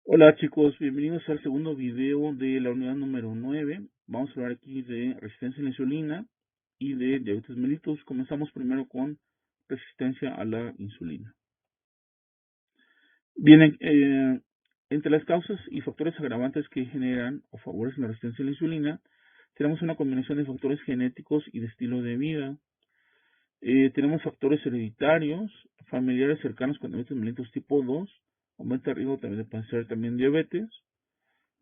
Hola chicos, bienvenidos al segundo video de la unidad número 9. Vamos a hablar aquí de resistencia a la insulina y de diabetes mellitus. Comenzamos primero con resistencia a la insulina. Bien, entre las causas y factores agravantes que generan o favorecen la resistencia a la insulina, tenemos una combinación de factores genéticos y de estilo de vida. Tenemos factores hereditarios, familiares cercanos con diabetes mellitus tipo 2, aumenta el riesgo también de padecer también diabetes.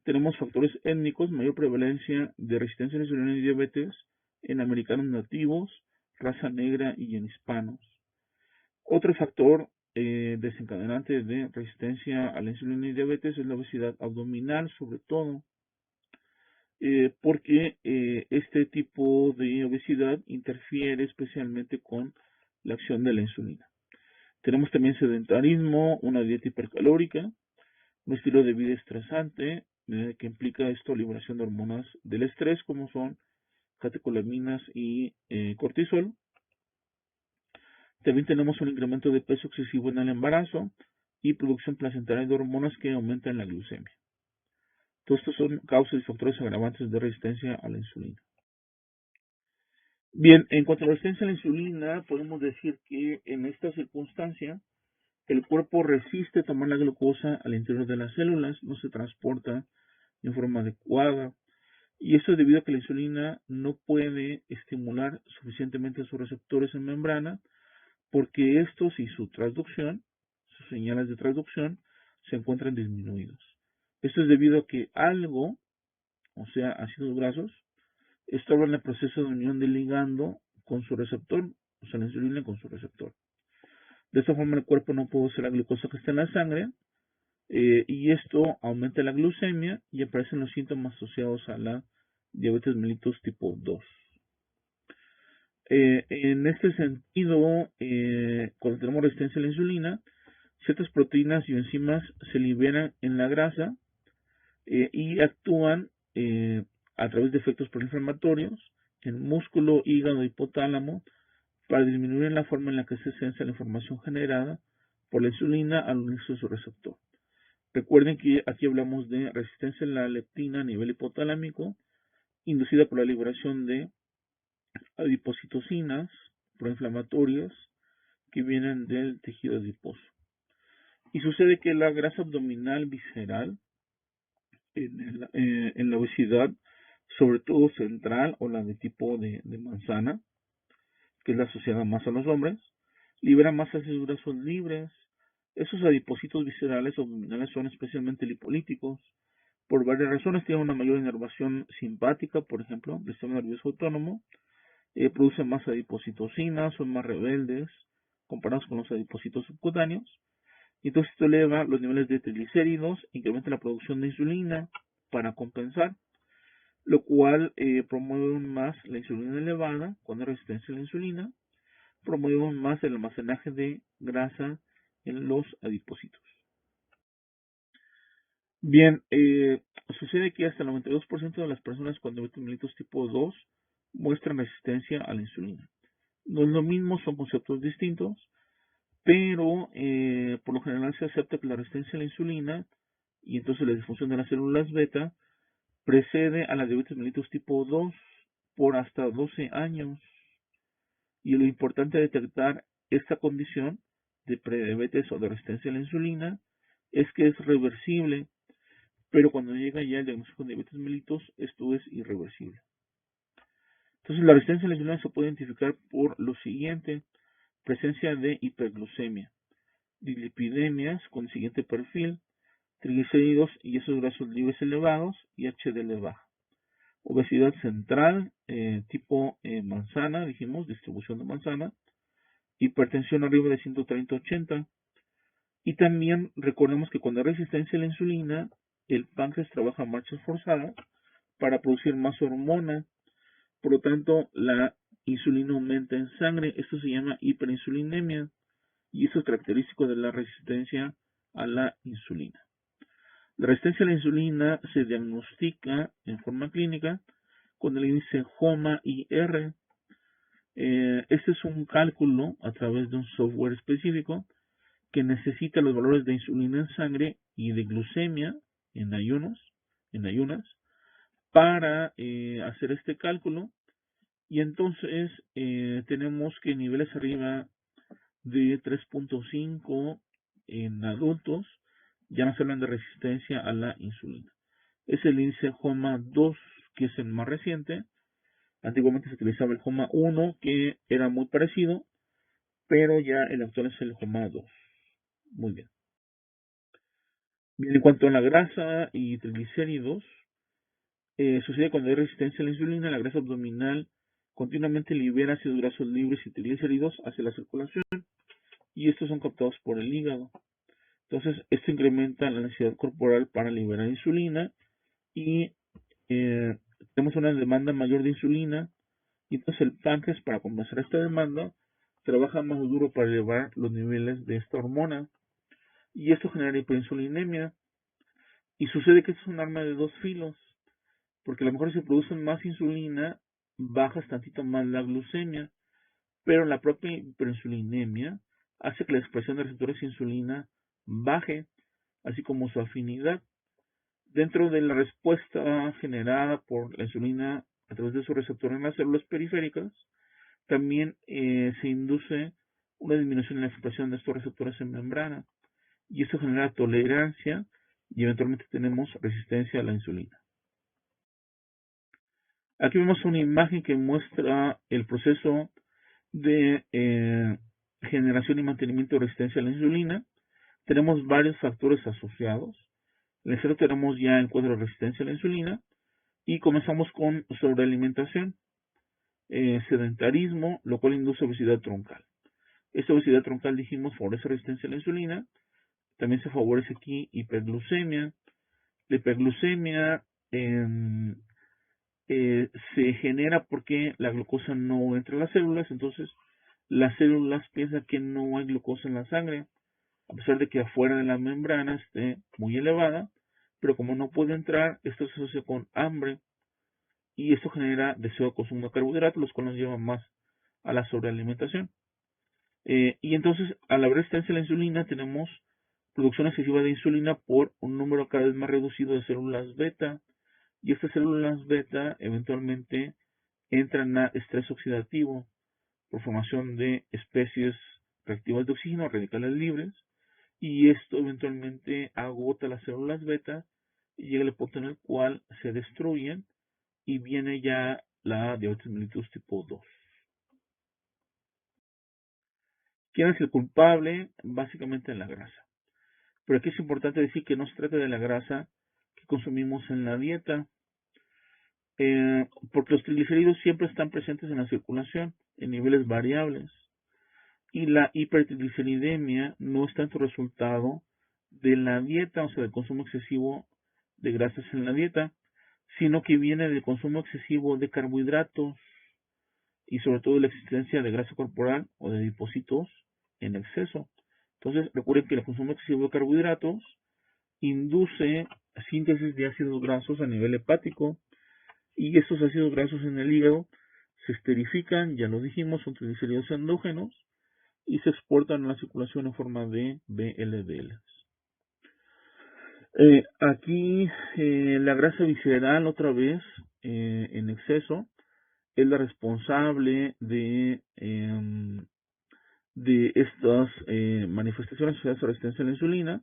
Tenemos factores étnicos, mayor prevalencia de resistencia a la insulina y diabetes en americanos nativos, raza negra y en hispanos. Otro factor desencadenante de resistencia a la insulina y diabetes es la obesidad abdominal, sobre todo, porque este tipo de obesidad interfiere especialmente con la acción de la insulina. Tenemos también sedentarismo, una dieta hipercalórica, un estilo de vida estresante, que implica esto liberación de hormonas del estrés, como son catecolaminas y cortisol. También tenemos un incremento de peso excesivo en el embarazo y producción placentaria de hormonas que aumentan la glucemia. Todos estos son causas y factores agravantes de resistencia a la insulina. Bien, en cuanto a la resistencia a la insulina, podemos decir que en esta circunstancia el cuerpo resiste tomar la glucosa al interior de las células, no se transporta en forma adecuada. Y esto es debido a que la insulina no puede estimular suficientemente sus receptores en membrana, porque estos y su transducción, sus señales de transducción, se encuentran disminuidos. Esto es debido a que algo, o sea, ácidos grasos, estorban el proceso de unión del ligando con su receptor, o sea, la insulina con su receptor. De esta forma el cuerpo no puede usar la glucosa que está en la sangre, y esto aumenta la glucemia y aparecen los síntomas asociados a la diabetes mellitus tipo 2. En este sentido, cuando tenemos resistencia a la insulina, ciertas proteínas y enzimas se liberan en la grasa y actúan a través de efectos proinflamatorios en músculo, hígado, hipotálamo para disminuir la forma en la que se sensa la información generada por la insulina al unirse a su receptor. Recuerden que aquí hablamos de resistencia a la leptina a nivel hipotalámico, inducida por la liberación de adipocitocinas proinflamatorias que vienen del tejido adiposo. Y sucede que la grasa abdominal visceral en la obesidad, sobre todo central o la de tipo de manzana, que es la asociada más a los hombres, libera más ácidos grasos libres. Esos adipocitos viscerales abdominales son especialmente lipolíticos. Por varias razones tienen una mayor inervación simpática, por ejemplo, del sistema nervioso autónomo, producen más adipocitocinas, son más rebeldes comparados con los adipocitos subcutáneos. Y entonces esto eleva los niveles de triglicéridos, incrementa la producción de insulina para compensar, lo cual promueve aún más la insulina elevada cuando hay resistencia a la insulina, promueve aún más el almacenaje de grasa en los adipocitos. Bien, sucede que hasta el 92% de las personas con diabetes mellitus tipo 2 muestran resistencia a la insulina. No es lo mismo, son conceptos distintos, pero por lo general se acepta que la resistencia a la insulina y entonces la disfunción de las células beta precede a la diabetes mellitus tipo 2 por hasta 12 años. Y lo importante de detectar esta condición de prediabetes o de resistencia a la insulina es que es reversible, pero cuando llega ya el diagnóstico de diabetes mellitus, esto es irreversible. Entonces, la resistencia a la insulina se puede identificar por lo siguiente: presencia de hiperglucemia, dislipidemias con el siguiente perfil, triglicéridos y esos grasos libres elevados y HDL baja. Obesidad central, tipo manzana, dijimos, distribución de manzana, hipertensión arriba de 130-80. Y también recordemos que cuando hay resistencia a la insulina, el páncreas trabaja a marchas forzadas para producir más hormona. Por lo tanto, la insulina aumenta en sangre. Esto se llama hiperinsulinemia y eso es característico de la resistencia a la insulina. La resistencia a la insulina se diagnostica en forma clínica con el índice HOMA-IR. Este es un cálculo a través de un software específico que necesita los valores de insulina en sangre y de glucemia en ayunas, para hacer este cálculo. Y entonces tenemos que niveles arriba de 3.5 en adultos ya nos hablan de resistencia a la insulina. Es el índice HOMA-2, que es el más reciente. Antiguamente se utilizaba el HOMA-1, que era muy parecido, pero ya el actual es el HOMA-2. Muy bien. Bien, en cuanto a la grasa y triglicéridos, sucede cuando hay resistencia a la insulina, la grasa abdominal continuamente libera ácidos grasos libres y triglicéridos hacia la circulación, y estos son captados por el hígado. Entonces, esto incrementa la necesidad corporal para liberar insulina y tenemos una demanda mayor de insulina, y entonces el páncreas, para compensar esta demanda, trabaja más duro para elevar los niveles de esta hormona, y esto genera hiperinsulinemia. Y sucede que es un arma de dos filos, porque a lo mejor se produce más insulina, bajas tantito más la glucemia, pero la propia hiperinsulinemia hace que la expresión de receptores de insulina baje, así como su afinidad. Dentro de la respuesta generada por la insulina a través de su receptor en las células periféricas, también se induce una disminución en la expresión de estos receptores en membrana, y esto genera tolerancia y eventualmente tenemos resistencia a la insulina. Aquí vemos una imagen que muestra el proceso de generación y mantenimiento de resistencia a la insulina. Tenemos varios factores asociados. En el centro tenemos ya el cuadro de resistencia a la insulina y comenzamos con sobrealimentación, sedentarismo, lo cual induce obesidad troncal. Esta obesidad troncal, dijimos, favorece resistencia a la insulina. También se favorece aquí hiperglucemia. La hiperglucemia se genera porque la glucosa no entra a las células, entonces las células piensan que no hay glucosa en la sangre, a pesar de que afuera de la membrana esté muy elevada, pero como no puede entrar, esto se asocia con hambre y esto genera deseo de consumo de carbohidratos, los cuales nos llevan más a la sobrealimentación. Y entonces, a la resistencia a la insulina, tenemos producción excesiva de insulina por un número cada vez más reducido de células beta, y estas células beta eventualmente entran a estrés oxidativo por formación de especies reactivas de oxígeno, radicales libres, y esto eventualmente agota las células beta y llega al punto en el cual se destruyen y viene ya la diabetes mellitus tipo 2. ¿Quién es el culpable? Básicamente la grasa. Pero aquí es importante decir que no se trata de la grasa que consumimos en la dieta, porque los triglicéridos siempre están presentes en la circulación en niveles variables, y la hipertrigliceridemia no es tanto resultado de la dieta, o sea, del consumo excesivo de grasas en la dieta, sino que viene del consumo excesivo de carbohidratos y sobre todo de la existencia de grasa corporal o de adipocitos en exceso. Entonces, recuerden que el consumo excesivo de carbohidratos induce síntesis de ácidos grasos a nivel hepático, y estos ácidos grasos en el hígado se esterifican, ya lo dijimos, son triglicéridos endógenos y se exportan a la circulación en forma de VLDL. Aquí la grasa visceral, otra vez en exceso, es la responsable de estas manifestaciones asociadas a resistencia a la insulina.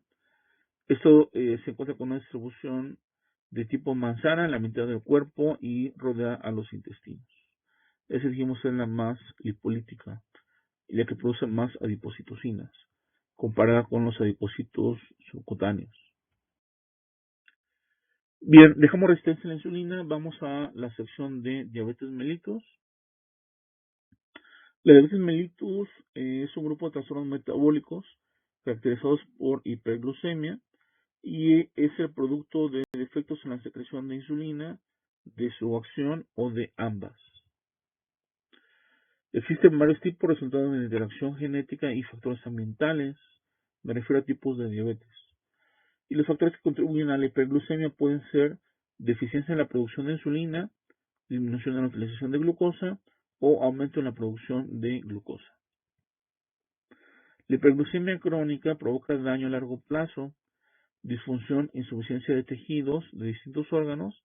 Esto se encuentra con una distribución de tipo manzana en la mitad del cuerpo y rodea a los intestinos. Esa, dijimos, es la más lipolítica y la que produce más adipocitocinas, comparada con los adipocitos subcutáneos. Bien, dejamos resistencia a la insulina, vamos a la sección de diabetes mellitus. La diabetes mellitus es un grupo de trastornos metabólicos caracterizados por hiperglucemia y es el producto de defectos en la secreción de insulina, de su acción o de ambas. Existen varios tipos resultados de interacción genética y factores ambientales. Me refiero a tipos de diabetes. Y los factores que contribuyen a la hiperglucemia pueden ser deficiencia en la producción de insulina, disminución de la utilización de glucosa o aumento en la producción de glucosa. La hiperglucemia crónica provoca daño a largo plazo, disfunción, insuficiencia de tejidos de distintos órganos,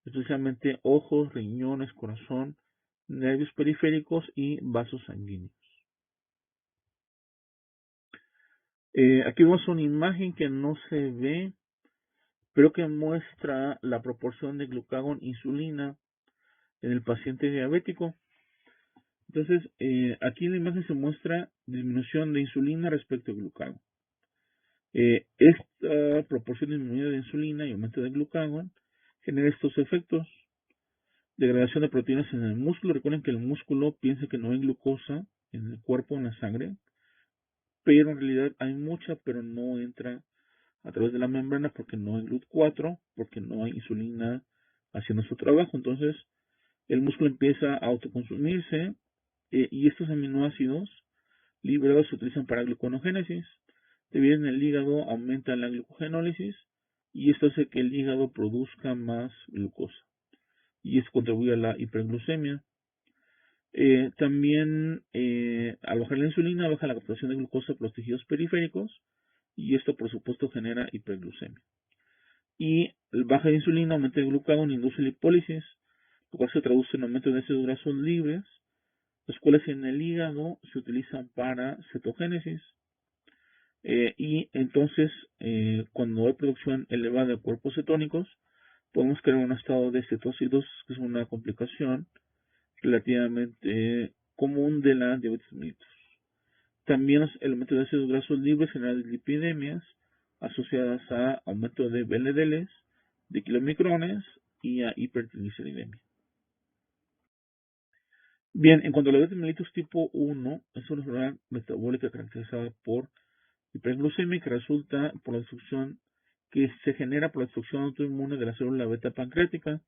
especialmente ojos, riñones, corazón, nervios periféricos y vasos sanguíneos. Aquí vemos una imagen que no se ve, pero que muestra la proporción de glucagón-insulina en el paciente diabético. Entonces, aquí en la imagen se muestra disminución de insulina respecto al glucagón. Esta proporción disminuida de insulina y aumento de glucagón genera estos efectos: degradación de proteínas en el músculo. Recuerden que el músculo piensa que no hay glucosa en el cuerpo, en la sangre, pero en realidad hay mucha, pero no entra a través de la membrana porque no hay GLUT4, porque no hay insulina haciendo su trabajo. Entonces, el músculo empieza a autoconsumirse y estos aminoácidos liberados se utilizan para gluconogénesis. También en el hígado aumenta la glucogenólisis y esto hace que el hígado produzca más glucosa y esto contribuye a la hiperglucemia. También al bajar la insulina baja la captación de glucosa por los tejidos periféricos y esto por supuesto genera hiperglucemia. Y el baja de insulina aumenta el glucagón, induce lipólisis, lo cual se traduce en aumento de ácidos grasos libres, los cuales en el hígado se utilizan para cetogénesis. Y entonces, cuando hay producción elevada de cuerpos cetónicos, podemos crear un estado de cetocidosis, que es una complicación relativamente común de la diabetes mellitus. También el aumento de ácidos grasos libres genera dislipidemias asociadas a aumento de VLDLs, de kilomicrones y a hipertrigliceridemia. Bien, en cuanto a la diabetes mellitus tipo 1, es una enfermedad metabólica caracterizada por hiperglucemia que resulta por la destrucción que se genera por la destrucción autoinmune de la célula beta pancreática.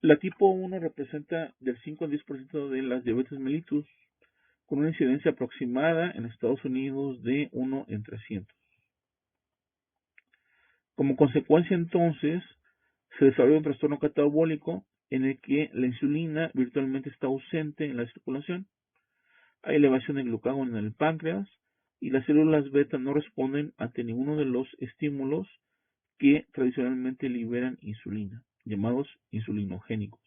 La tipo 1 representa del 5 al 10% de las diabetes mellitus, con una incidencia aproximada en Estados Unidos de 1 en 300. Como consecuencia, entonces, se desarrolla un trastorno catabólico en el que la insulina virtualmente está ausente en la circulación. Hay elevación de glucagón en el páncreas y las células beta no responden ante ninguno de los estímulos que tradicionalmente liberan insulina, llamados insulinogénicos.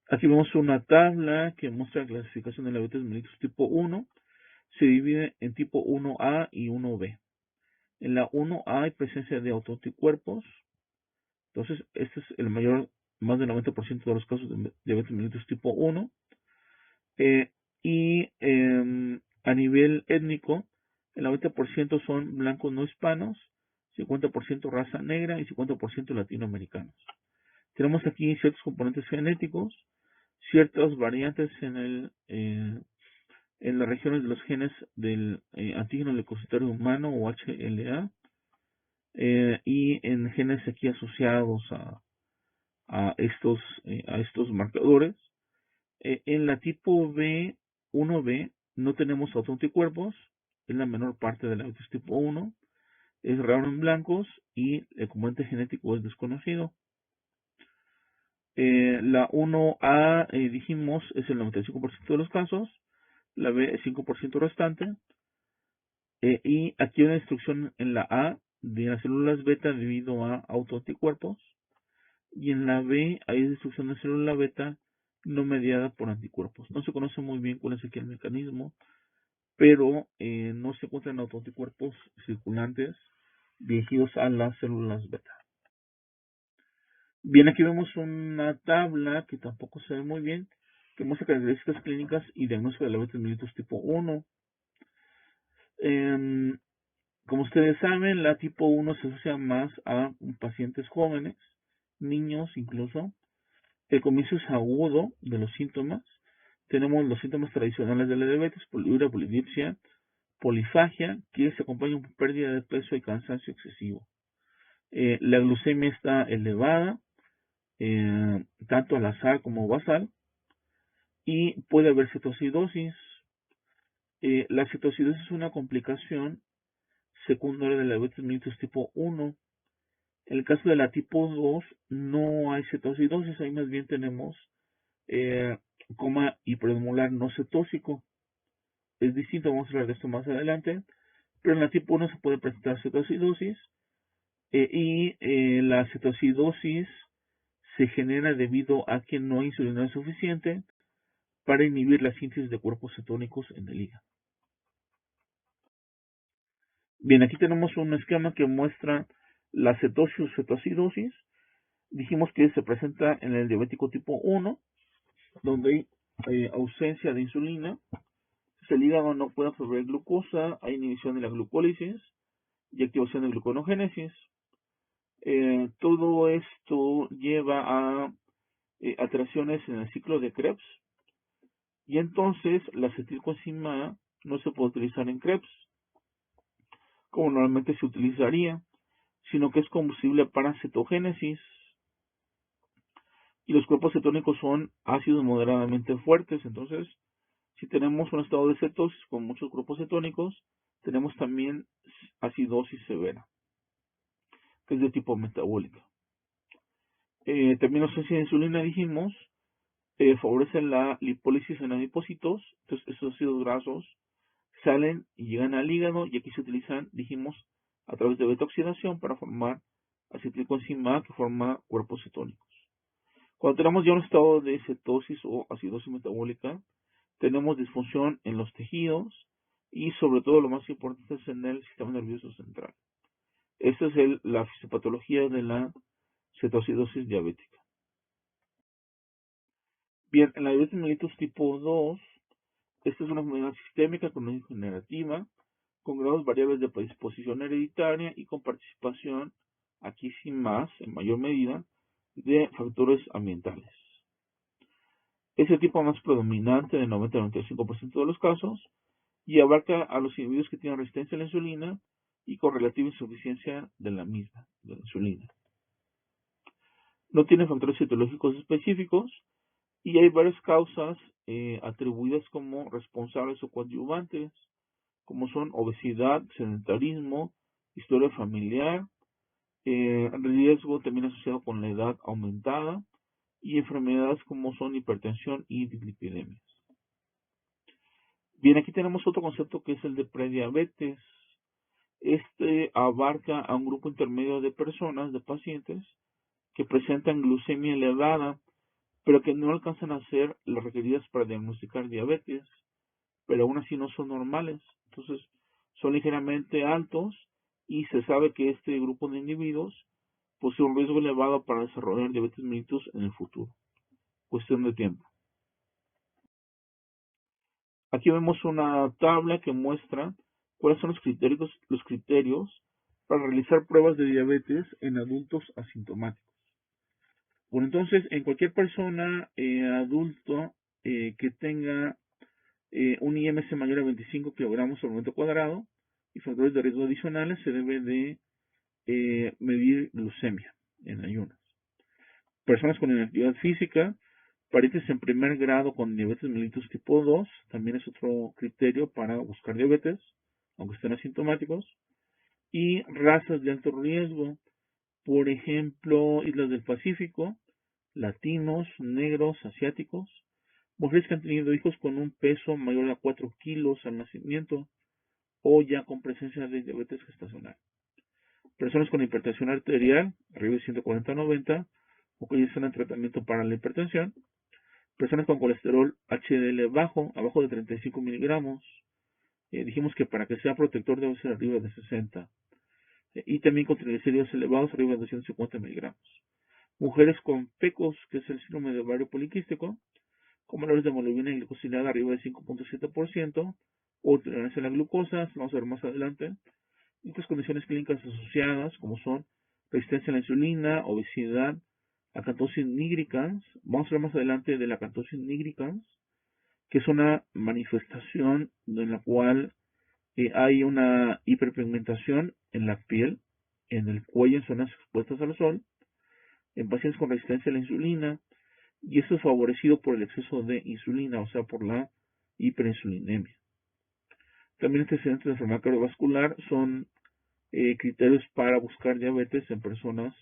Aquí vemos una tabla que muestra la clasificación de la diabetes mellitus tipo 1. Se divide en tipo 1A y 1B. En la 1A hay presencia de autoanticuerpos. Entonces, este es el más del 90% de los casos de diabetes mellitus tipo 1. A nivel étnico, el 90% son blancos no hispanos, 50% raza negra y 50% latinoamericanos. Tenemos aquí ciertos componentes genéticos, ciertas variantes en las regiones de los genes del antígeno leucocitario humano o HLA y en genes aquí asociados a estos marcadores. En la tipo B, 1B, no tenemos autoanticuerpos, es la menor parte de la diabetes tipo 1, es raro en blancos y el componente genético es desconocido. La 1A, dijimos, es el 95% de los casos, la B es 5% restante, y aquí hay una destrucción en la A de las células beta debido a autoanticuerpos, y en la B hay destrucción de célula beta no mediada por anticuerpos. No se conoce muy bien cuál es aquí el mecanismo, pero no se encuentran autoanticuerpos circulantes dirigidos a las células beta. Bien, aquí vemos una tabla que tampoco se ve muy bien, que muestra características clínicas y diagnóstico de la diabetes mellitus tipo 1. Como ustedes saben, la tipo 1 se asocia más a pacientes jóvenes, niños incluso. El comienzo es agudo de los síntomas. Tenemos los síntomas tradicionales de la diabetes: poliuria, polidipsia, polifagia, que se acompaña con pérdida de peso y cansancio excesivo. La glucemia está elevada, tanto al azar como basal, y puede haber cetocidosis. La cetocidosis es una complicación secundaria de la diabetes mellitus tipo 1. En el caso de la tipo 2 no hay cetocidosis, ahí más bien tenemos coma hiperosmolar no cetósico. Es distinto, vamos a hablar de esto más adelante, pero en la tipo 1 se puede presentar cetoacidosis la cetoacidosis se genera debido a que no hay insulina suficiente para inhibir la síntesis de cuerpos cetónicos en el hígado. Bien, aquí tenemos un esquema que muestra la cetosis o cetoacidosis. Dijimos que se presenta en el diabético tipo 1, donde hay ausencia de insulina. El hígado no puede absorber glucosa, hay inhibición de la glucólisis y activación de gluconogénesis. Todo esto lleva a alteraciones en el ciclo de Krebs y entonces la acetilcoenzima A no se puede utilizar en Krebs como normalmente se utilizaría, sino que es combustible para cetogénesis y los cuerpos cetónicos son ácidos moderadamente fuertes. Entonces, si tenemos un estado de cetosis con muchos grupos cetónicos, tenemos también acidosis severa, que es de tipo metabólica. También la ausencia de insulina, dijimos, favorece la lipólisis en adipocitos. Entonces, esos ácidos grasos salen y llegan al hígado y aquí se utilizan, dijimos, a través de beta-oxidación para formar acetilcoenzima A que forma cuerpos cetónicos. Cuando tenemos ya un estado de cetosis o acidosis metabólica, tenemos disfunción en los tejidos y sobre todo lo más importante es en el sistema nervioso central. Esta es la fisiopatología de la cetoacidosis diabética. Bien, en la diabetes mellitus tipo 2, esta es una enfermedad sistémica crónico-degenerativa con grados variables de predisposición hereditaria y con participación, aquí sí más, en mayor medida, de factores ambientales. Es el tipo más predominante del 90-95% de los casos y abarca a los individuos que tienen resistencia a la insulina y con relativa insuficiencia de la misma, de la insulina. No tiene factores etiológicos específicos y hay varias causas atribuidas como responsables o coadyuvantes, como son obesidad, sedentarismo, historia familiar, riesgo también asociado con la edad aumentada y enfermedades como son hipertensión y dislipidemias. Bien, aquí tenemos otro concepto que es el de prediabetes. Este abarca a un grupo intermedio de personas, de pacientes, que presentan glucemia elevada, pero que no alcanzan a ser las requeridas para diagnosticar diabetes, pero aún así no son normales. Entonces, son ligeramente altos y se sabe que este grupo de individuos posee un riesgo elevado para desarrollar diabetes mellitus en el futuro. Cuestión de tiempo. Aquí vemos una tabla que muestra cuáles son los criterios para realizar pruebas de diabetes en adultos asintomáticos. Bueno, entonces, en cualquier persona adulto que tenga un IMC mayor a 25 kilogramos por metro cuadrado y factores de riesgo adicionales, se debe de medir glucemia en ayunas. Personas con inactividad física, parientes en primer grado con diabetes mellitus tipo 2, también es otro criterio para buscar diabetes, aunque estén asintomáticos, y razas de alto riesgo, por ejemplo, islas del Pacífico, latinos, negros, asiáticos, mujeres que han tenido hijos con un peso mayor a 4 kilos al nacimiento o ya con presencia de diabetes gestacional. Personas con hipertensión arterial, arriba de 140-90, o que ya están en tratamiento para la hipertensión. Personas con colesterol HDL bajo, abajo de 35 miligramos. Dijimos que para que sea protector debe ser arriba de 60. Y también con triglicéridos elevados, arriba de 250 miligramos. Mujeres con PCOS, que es el síndrome de ovario poliquístico, con valores de hemoglobina glicosilada arriba de 5.7%, o tolerancia a la glucosa, vamos a ver más adelante. Y otras condiciones clínicas asociadas, como son resistencia a la insulina, obesidad, acanthosis nigricans. Vamos a ver más adelante de la acanthosis nigricans, que es una manifestación en la cual hay una hiperpigmentación en la piel, en el cuello, en zonas expuestas al sol, en pacientes con resistencia a la insulina, y esto es favorecido por el exceso de insulina, o sea, por la hiperinsulinemia. También antecedentes de enfermedad cardiovascular son criterios para buscar diabetes en personas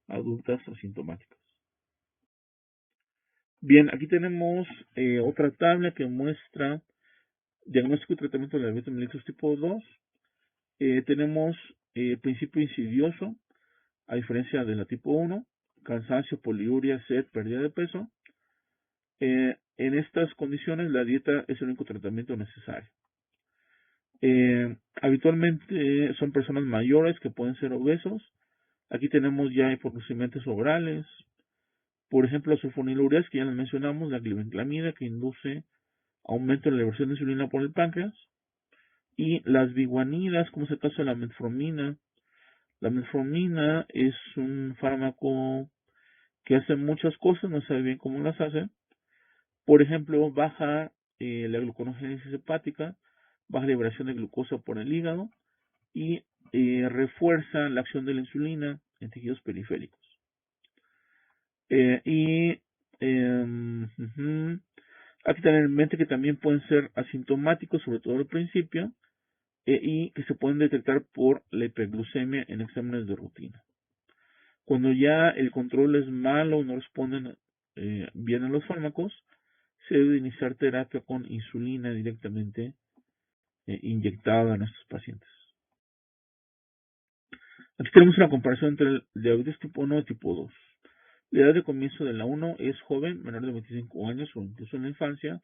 adultas asintomáticas. Bien, aquí tenemos otra tabla que muestra diagnóstico y tratamiento de la diabetes mellitus tipo 2. Tenemos principio insidioso, a diferencia de la tipo 1, cansancio, poliuria, sed, pérdida de peso. En estas condiciones la dieta es el único tratamiento necesario. Habitualmente son personas mayores que pueden ser obesos. Aquí tenemos ya hipoglucemiantes orales. Por ejemplo, las sulfonilureas que ya les mencionamos, la glibenclamida que induce aumento en la liberación de insulina por el páncreas. Y las biguanidas, como es el caso de la metformina. La metformina es un fármaco que hace muchas cosas, no sabe bien cómo las hace. Por ejemplo, baja la gluconogénesis hepática, baja la liberación de glucosa por el hígado y refuerza la acción de la insulina en tejidos periféricos. Hay que tener en mente que también pueden ser asintomáticos, sobre todo al principio, y que se pueden detectar por la hiperglucemia en exámenes de rutina. Cuando ya el control es malo o no responden bien a los fármacos, se debe iniciar terapia con insulina directamente inyectada a nuestros pacientes. Aquí tenemos una comparación entre el diabetes tipo 1 y tipo 2. La edad de comienzo de la 1 es joven, menor de 25 años o incluso en la infancia.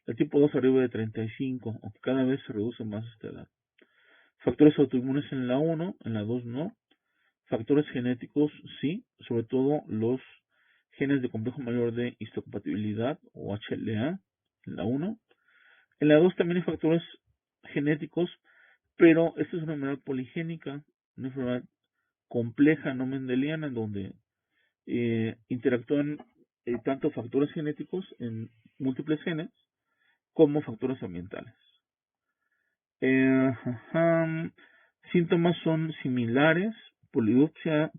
La tipo 2 arriba de 35, aunque cada vez se reduce más esta edad. Factores autoinmunes en la 1, en la 2 no. Factores genéticos sí, sobre todo los genes de complejo mayor de histocompatibilidad o HLA en la 1. En la 2 también hay factores genéticos, pero esta es una enfermedad poligénica, una enfermedad compleja, no mendeliana, en donde interactúan tanto factores genéticos en múltiples genes como factores ambientales. Síntomas son similares: polidipsia,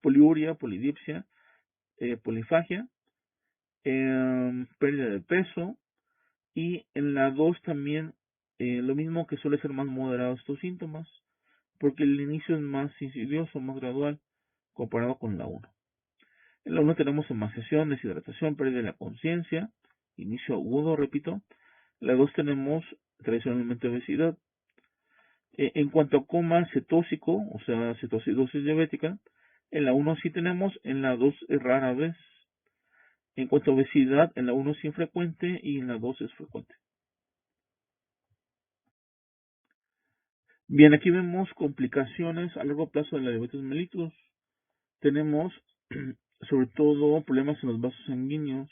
poliuria, polidipsia, polifagia, pérdida de peso. Y en la 2 también lo mismo, que suele ser más moderado estos síntomas, porque el inicio es más insidioso, más gradual, comparado con la 1. En la 1 tenemos emaciación, deshidratación, pérdida de la conciencia, inicio agudo, repito. En la 2 tenemos tradicionalmente obesidad. En cuanto a coma cetósico, o sea, cetoacidosis diabética, en la 1 sí tenemos, en la 2 es rara vez. En cuanto a obesidad, en la 1 es infrecuente y en la 2 es frecuente. Bien, aquí vemos complicaciones a largo plazo de la diabetes mellitus. Tenemos sobre todo problemas en los vasos sanguíneos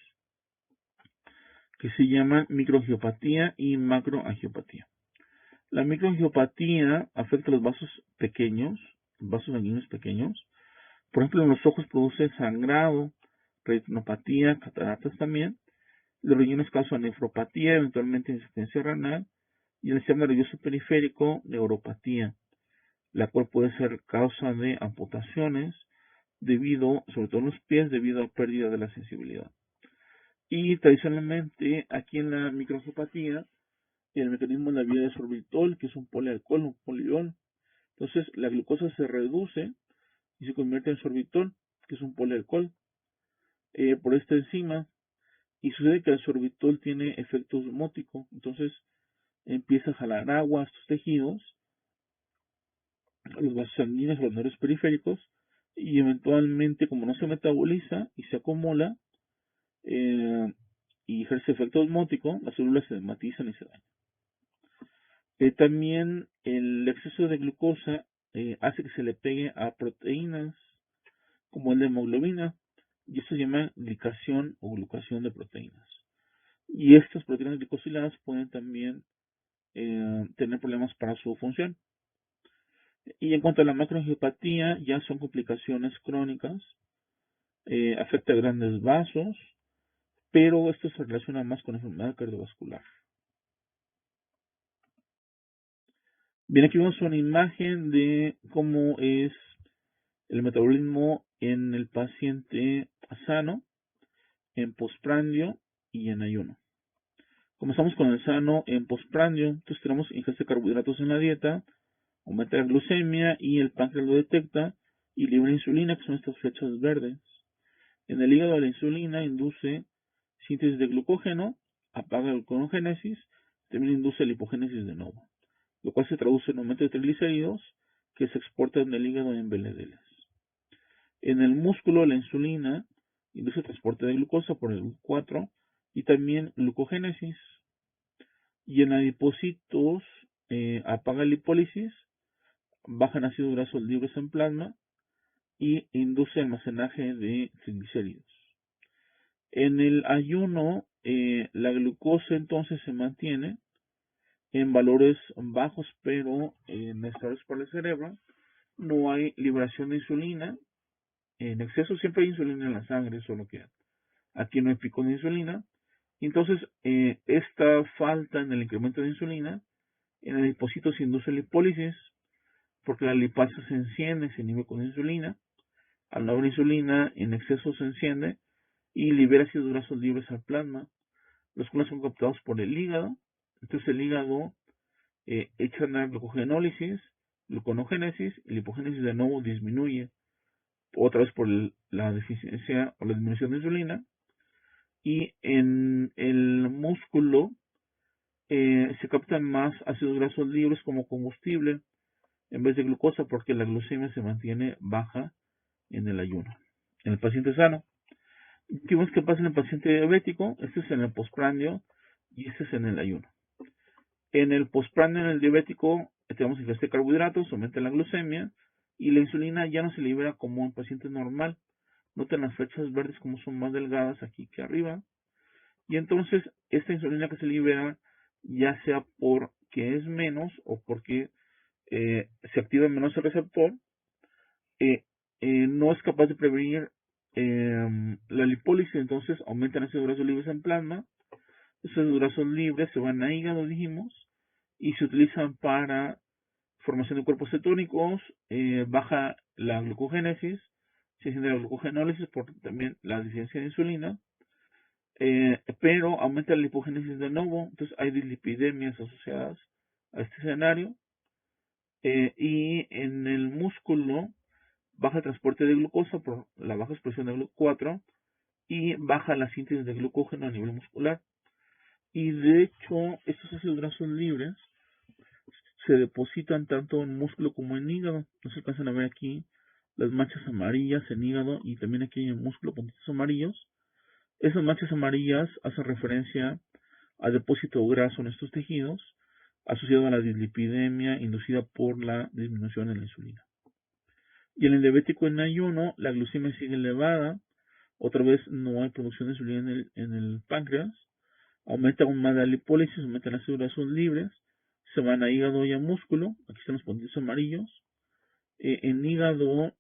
que se llaman microangiopatía y macroangiopatía. La microangiopatía afecta a los vasos pequeños, vasos sanguíneos pequeños. Por ejemplo, en los ojos produce sangrado, retinopatía, cataratas también. Los riñones causan nefropatía, eventualmente insuficiencia renal. Y en el sistema nervioso periférico, neuropatía, la cual puede ser causa de amputaciones debido, sobre todo en los pies, debido a pérdida de la sensibilidad. Y tradicionalmente aquí en la microangiopatía, el mecanismo es la vía de sorbitol, que es un polialcohol, un poliol. Entonces la glucosa se reduce y se convierte en sorbitol, que es un polialcohol, por esta enzima. Y sucede que el sorbitol tiene efecto osmótico, entonces empieza a jalar agua a estos tejidos, los vasos sanguíneos, los nervios periféricos, y eventualmente, como no se metaboliza y se acumula y ejerce efecto osmótico, las células se desmatizan y se dañan. También el exceso de glucosa hace que se le pegue a proteínas como la hemoglobina, y esto se llama glicación o glucación de proteínas. Y estas proteínas glicosiladas pueden también tener problemas para su función. Y en cuanto a la macroangiopatía, ya son complicaciones crónicas, afecta a grandes vasos, pero esto se relaciona más con enfermedad cardiovascular. Bien, aquí vemos una imagen de cómo es el metabolismo en el paciente sano, en postprandio y en ayuno. Comenzamos con el sano en postprandio. Entonces tenemos ingesta de carbohidratos en la dieta, aumenta la glucemia y el páncreas lo detecta y libera insulina, que son estas flechas verdes. En el hígado, la insulina induce síntesis de glucógeno, apaga la glucogénesis, también induce la hipogénesis de nuevo. lo cual se traduce en aumento de triglicéridos que se exportan del hígado en VLDLs. En el músculo, la insulina induce el transporte de glucosa por el GLUT4 y también glucogénesis. Y en adipocitos apaga la lipólisis, bajan ácidos grasos libres en plasma y induce almacenaje de triglicéridos. En el ayuno, la glucosa entonces se mantiene en valores bajos, pero necesarios para el cerebro. No hay liberación de insulina. En exceso siempre hay insulina en la sangre, solo que aquí no hay pico de insulina. Entonces, esta falta en el incremento de insulina en el adipocito se induce lipólisis, porque la lipasa se enciende, se inhibe con insulina. Al no haber insulina, en exceso se enciende y libera ácidos grasos libres al plasma, los cuales son captados por el hígado. Entonces el hígado echa a andar glucogenólisis, gluconogénesis, y lipogénesis de nuevo disminuye, otra vez por la deficiencia o la disminución de insulina. Y en el músculo se captan más ácidos grasos libres como combustible en vez de glucosa, porque la glucemia se mantiene baja en el ayuno. En el paciente sano, vimos que pasa en el paciente diabético. Este es en el postprandio y este es en el ayuno. En el postprandio, en el diabético, tenemos ingesta de carbohidratos, aumenta la glucemia y la insulina ya no se libera como en paciente normal. Noten las flechas verdes como son más delgadas aquí que arriba. Y entonces esta insulina que se libera, ya sea porque es menos o porque se activa menos el receptor, no es capaz de prevenir la lipólisis. Entonces aumentan ácidos grasos libres en plasma. Esos grasos libres se van a hígado, dijimos, y se utilizan para formación de cuerpos cetónicos, baja la glucogénesis, se enciende la glucogenólisis por también la deficiencia de insulina, pero aumenta la lipogénesis de nuevo. Entonces hay dislipidemias asociadas a este escenario. Y en el músculo baja el transporte de glucosa por la baja expresión de GLUT4 y baja la síntesis de glucógeno a nivel muscular. Y de hecho, estos ácidos grasos libres se depositan tanto en músculo como en hígado. No se alcanzan a ver aquí las manchas amarillas en hígado y también aquí en músculo, puntitos amarillos. Esas manchas amarillas hacen referencia a depósito graso en estos tejidos, asociado a la dislipidemia inducida por la disminución en la insulina. Y en el diabético en ayuno, la glucemia sigue elevada. Otra vez no hay producción de insulina en el páncreas. Aumenta aún más la lipólisis, aumentan las ácidos grasos libres, se van a hígado y a músculo. Aquí están los puntitos amarillos. En hígado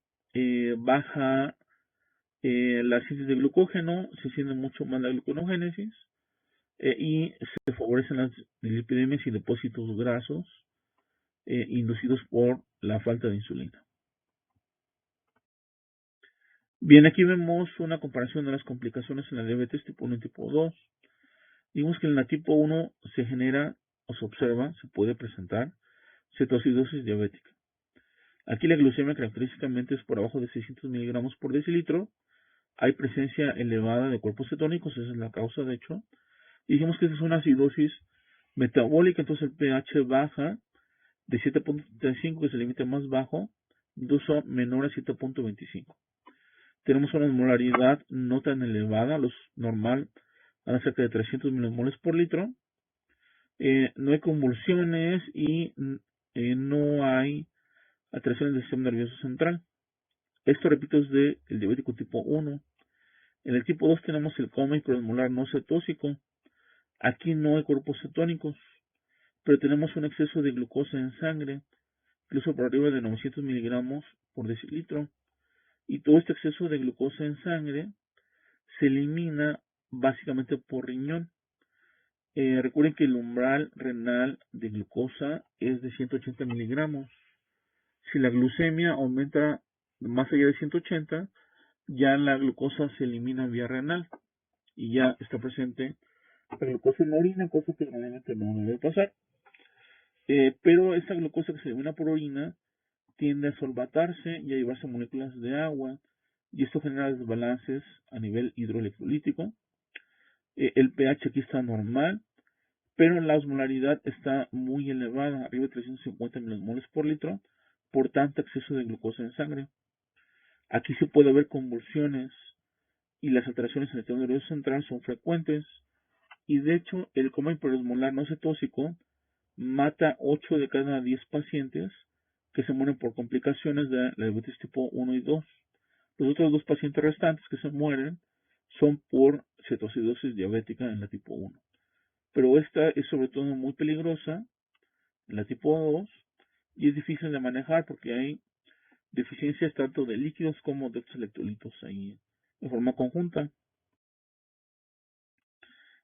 baja la síntesis de glucógeno, se enciende mucho más la gluconogénesis y se favorecen las lipidemias y depósitos grasos inducidos por la falta de insulina. Bien, aquí vemos una comparación de las complicaciones en la diabetes tipo 1 y tipo 2. Digamos que en la tipo 1 se genera o se observa, se puede presentar cetoacidosis diabética. Aquí la glucemia característicamente es por abajo de 600 miligramos por decilitro. Hay presencia elevada de cuerpos cetónicos, esa es la causa de hecho. Y dijimos que esa es una acidosis metabólica, entonces el pH baja de 7.35, que es el límite más bajo, incluso menor a 7.25. Tenemos una osmolaridad no tan elevada, los normal van a cerca de 300 milimoles por litro. No hay convulsiones y no hay alteraciones del sistema nervioso central. Esto, repito, es del diabético tipo 1. En el tipo 2 tenemos el coma hiperosmolar no cetósico. Aquí no hay cuerpos cetónicos, pero tenemos un exceso de glucosa en sangre, incluso por arriba de 900 miligramos por decilitro. Y todo este exceso de glucosa en sangre se elimina básicamente por riñón. Recuerden que el umbral renal de glucosa es de 180 miligramos. Si la glucemia aumenta más allá de 180, ya la glucosa se elimina vía renal y ya está presente la glucosa en la orina, cosa que normalmente no debe pasar. Pero esa glucosa que se elimina por orina tiende a solvatarse y a llevarse moléculas de agua, y esto genera desbalances a nivel hidroelectrolítico. El pH aquí está normal, pero la osmolaridad está muy elevada, arriba de 350 milimoles por litro, por tanto exceso de glucosa en sangre. Aquí se puede ver convulsiones y las alteraciones en el sistema nervioso central son frecuentes, y de hecho el coma hiperosmolar no cetóxico mata 8 de cada 10 pacientes que se mueren por complicaciones de la diabetes tipo 1 y 2. Los otros 2 pacientes restantes que se mueren son por cetocidosis diabética en la tipo 1. Pero esta es sobre todo muy peligrosa en la tipo 2 y es difícil de manejar porque hay deficiencias tanto de líquidos como de otros electrolitos ahí de forma conjunta.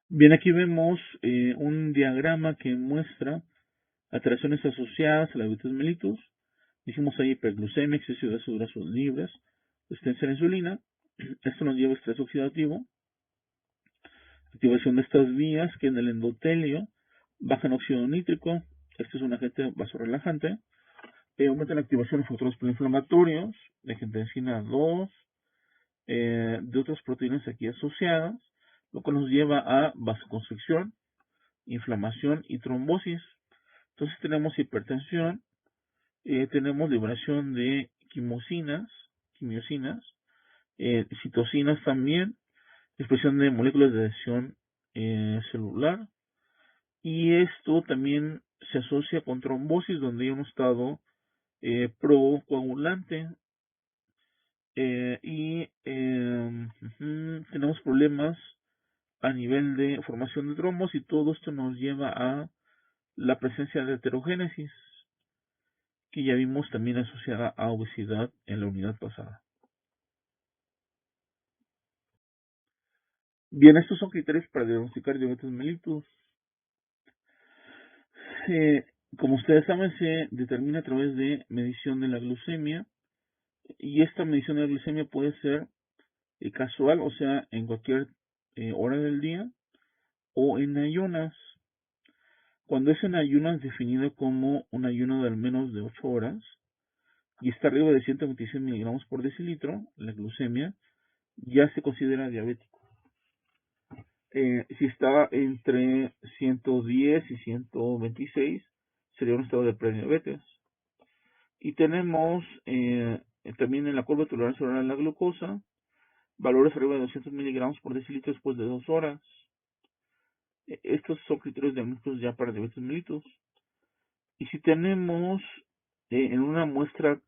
Bien, aquí vemos un diagrama que muestra alteraciones asociadas a la diabetes mellitus. Dijimos ahí hiperglucemia, exceso de ácidos grasos libres, resistencia a la insulina. Esto nos lleva a estrés oxidativo, activación de estas vías que en el endotelio bajan óxido nítrico. Este es un agente vasorelajante. Aumenta la activación de factores proinflamatorios, de angiotensina 2, de otras proteínas aquí asociadas, lo que nos lleva a vasoconstricción, inflamación y trombosis. Entonces tenemos hipertensión, tenemos liberación de quimiosinas, citocinas también, expresión de moléculas de adhesión celular, y esto también se asocia con trombosis donde hay un estado procoagulante tenemos problemas a nivel de formación de trombos y todo esto nos lleva a la presencia de heterogénesis que ya vimos también asociada a obesidad en la unidad pasada. Bien, estos son criterios para diagnosticar diabetes mellitus. Como ustedes saben, se determina a través de medición de la glucemia y esta medición de la glucemia puede ser casual, o sea, en cualquier hora del día o en ayunas. Cuando es en ayunas definido como un ayuno de al menos de 8 horas y está arriba de 126 miligramos por decilitro, la glucemia, ya se considera diabético. Si está entre 110 y 126, sería un estado de prediabetes. Y tenemos también en la curva de tolerancia oral a la glucosa, valores arriba de 200 miligramos por decilitro después de 2 horas. Estos son criterios diagnósticos ya para diabetes mellitus. Y si tenemos en una muestra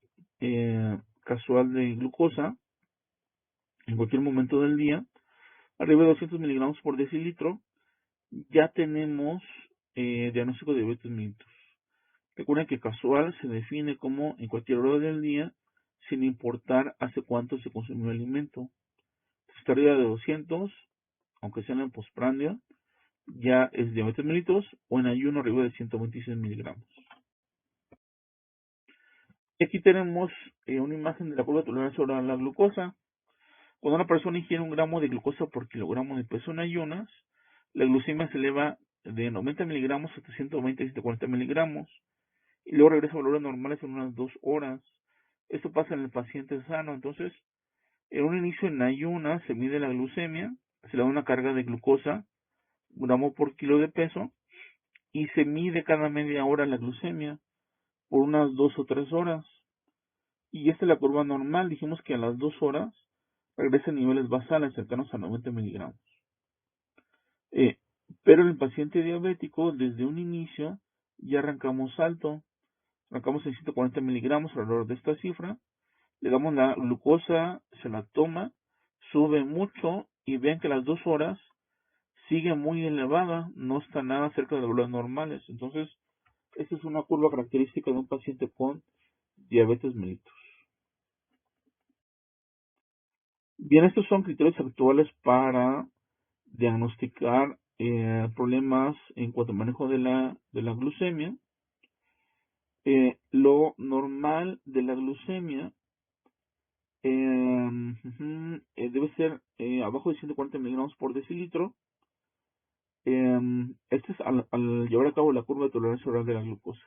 casual de glucosa, en cualquier momento del día, arriba de 200 miligramos por decilitro, ya tenemos diagnóstico de diabetes mellitus. Recuerden que casual se define como en cualquier hora del día, sin importar hace cuánto se consumió el alimento. Si está arriba de 200, aunque sea en la postprandia, ya es diabetes mellitus, o en ayuno arriba de 126 miligramos. Aquí tenemos una imagen de la curva de tolerancia oral a la glucosa. Cuando una persona ingiere 1 gramo de glucosa por kilogramo de peso en ayunas, la glucemia se eleva de 90 miligramos a 120 y 140 miligramos y luego regresa a valores normales en unas 2 horas. Esto pasa en el paciente sano. Entonces, en un inicio en ayunas se mide la glucemia, se le da una carga de glucosa, gramo por kilo de peso, y se mide cada media hora la glucemia por unas 2 o 3 horas. Y esta es la curva normal. Dijimos que a las 2 horas regresa a niveles basales cercanos a 90 miligramos. Pero en el paciente diabético, desde un inicio, ya arrancamos alto. Arrancamos en 140 miligramos alrededor de esta cifra. Le damos la glucosa, se la toma, sube mucho y ven que a las 2 horas sigue muy elevada, no está nada cerca de los valores normales. Entonces, esta es una curva característica de un paciente con diabetes mellitus. Bien, estos son criterios actuales para diagnosticar problemas en cuanto al manejo de la glucemia. Lo normal de la glucemia debe ser abajo de 140 miligramos por decilitro. Este es al llevar a cabo la curva de tolerancia oral de la glucosa.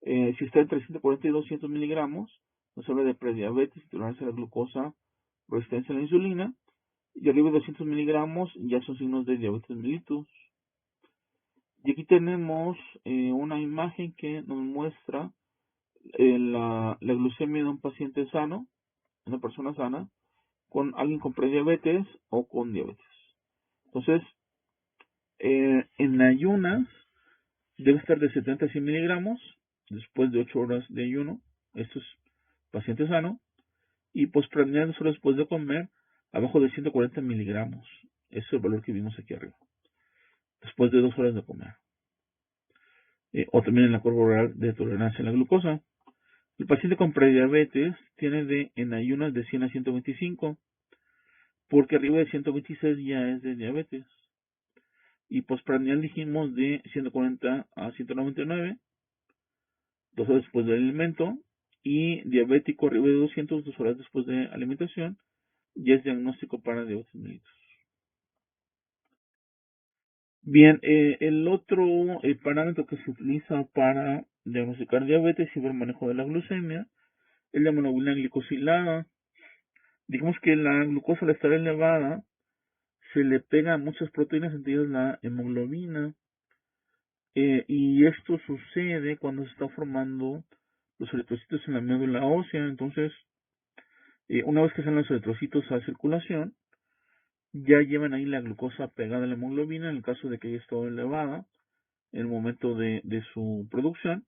Si está entre 140 y 200 miligramos, nos habla de prediabetes, tolerancia a la glucosa, resistencia a la insulina. Y arriba de 200 miligramos ya son signos de diabetes mellitus. Y aquí tenemos una imagen que nos muestra la glucemia de un paciente sano, una persona sana, con alguien con prediabetes o con diabetes. Entonces, en ayunas debe estar de 70 a 100 miligramos después de 8 horas de ayuno. Esto es paciente sano. Y postprandial 2 horas después de comer, abajo de 140 miligramos. Ese es el valor que vimos aquí arriba. Después de 2 horas de comer. O también en la curva oral de tolerancia a la glucosa. El paciente con prediabetes tiene en ayunas de 100 a 125, porque arriba de 126 ya es de diabetes. Y postprandial dijimos de 140 a 199, 2 horas después del alimento. Y diabético arriba de 200, 2 horas después de alimentación, ya es diagnóstico para diabetes mellitus. Bien, el otro parámetro que se utiliza para diagnosticar diabetes y ver el manejo de la glucemia es la hemoglobina glicosilada. Digamos que la glucosa al estar elevada se le pega a muchas proteínas, entre ellas la hemoglobina, y esto sucede cuando se está formando los eritrocitos en la médula ósea. Entonces, una vez que salen los eritrocitos a circulación, ya llevan ahí la glucosa pegada a la hemoglobina en el caso de que haya estado elevada en el momento de su producción,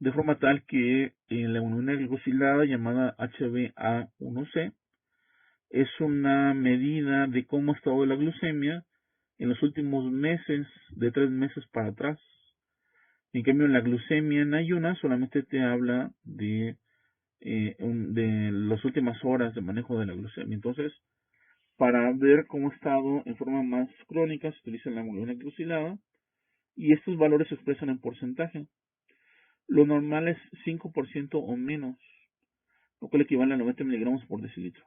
de forma tal que la hemoglobina glicosilada llamada HbA1c es una medida de cómo ha estado la glucemia en los últimos meses, de 3 meses para atrás. En cambio, la glucemia en ayunas solamente te habla de las últimas horas de manejo de la glucemia. Entonces, para ver cómo ha estado en forma más crónica, se utiliza la hemoglobina glicosilada y estos valores se expresan en porcentaje. Lo normal es 5% o menos, lo cual equivale a 90 miligramos por decilitro.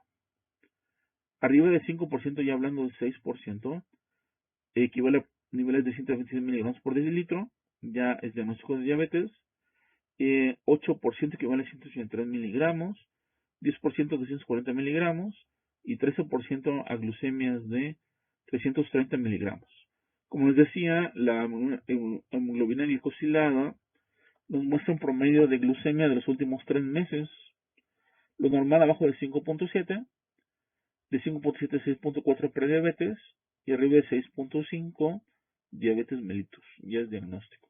Arriba de 5%, ya hablando de 6%, equivale a niveles de 126 miligramos por decilitro, ya es diagnóstico de diabetes. 8% equivale a 183 miligramos, 10% 240 miligramos y 13% a glucemias de 330 miligramos. Como les decía, la hemoglobina glicosilada nos muestra un promedio de glucemia de los últimos 3 meses. Lo normal abajo de 5.7, de 5.7 a 6.4 prediabetes y arriba de 6.5 diabetes mellitus, ya es diagnóstico.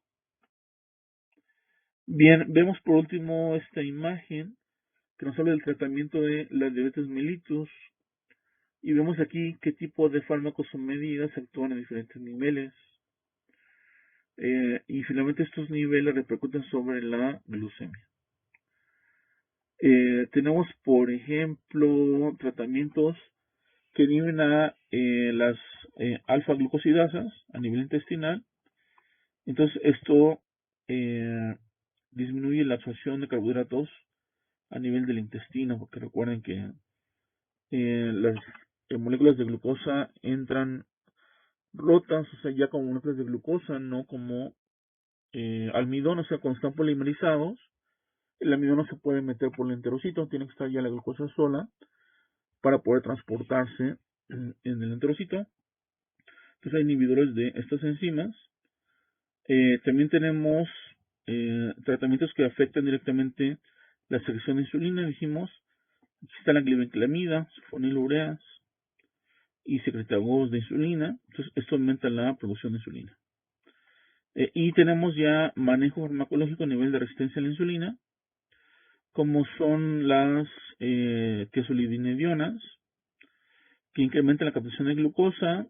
Bien, vemos por último esta imagen que nos habla del tratamiento de la diabetes mellitus y vemos aquí qué tipo de fármacos o medidas actúan a diferentes niveles. Y finalmente estos niveles repercuten sobre la glucemia. Tenemos, por ejemplo, tratamientos que inhiben a las alfa-glucosidasas a nivel intestinal. Entonces, esto disminuye la absorción de carbohidratos a nivel del intestino, porque recuerden que las moléculas de glucosa entran rotas, o sea, ya como moléculas de glucosa, no como almidón, o sea, cuando están polimerizados, el almidón no se puede meter por el enterocito, tiene que estar ya la glucosa sola para poder transportarse en el enterocito. Entonces hay inhibidores de estas enzimas. También tenemos tratamientos que afectan directamente la secreción de insulina. Dijimos, aquí está la glibenclamida, sulfonilureas y secretagos de insulina. Entonces esto aumenta la producción de insulina. Y tenemos ya manejo farmacológico a nivel de resistencia a la insulina, como son las tiazolidinedionas, que incrementan la captación de glucosa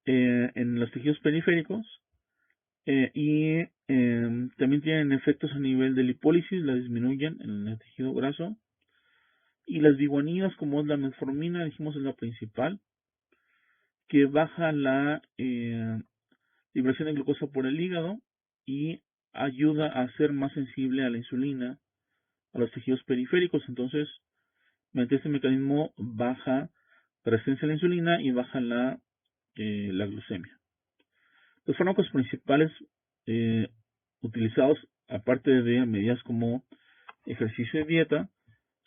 en los tejidos periféricos y también tienen efectos a nivel de lipólisis, la disminuyen en el tejido graso. Y las biguanidas, como es la metformina, dijimos es la principal, que baja la liberación de glucosa por el hígado y ayuda a ser más sensible a la insulina, a los tejidos periféricos. Entonces, mediante este mecanismo baja la resistencia a la insulina y baja la glucemia. Los fármacos principales utilizados, aparte de medidas como ejercicio y dieta,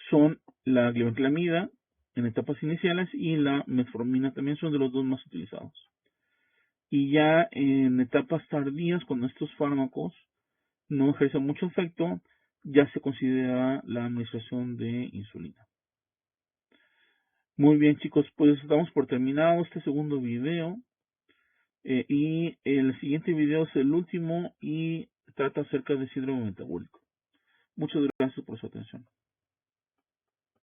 son la glibenclamida en etapas iniciales y la metformina, también son de los dos más utilizados. Y ya en etapas tardías, cuando estos fármacos no ejercen mucho efecto, ya se considera la administración de insulina. Muy bien, chicos, pues damos por terminado este segundo video. Y el siguiente video es el último y trata acerca del síndrome metabólico. Muchas gracias por su atención.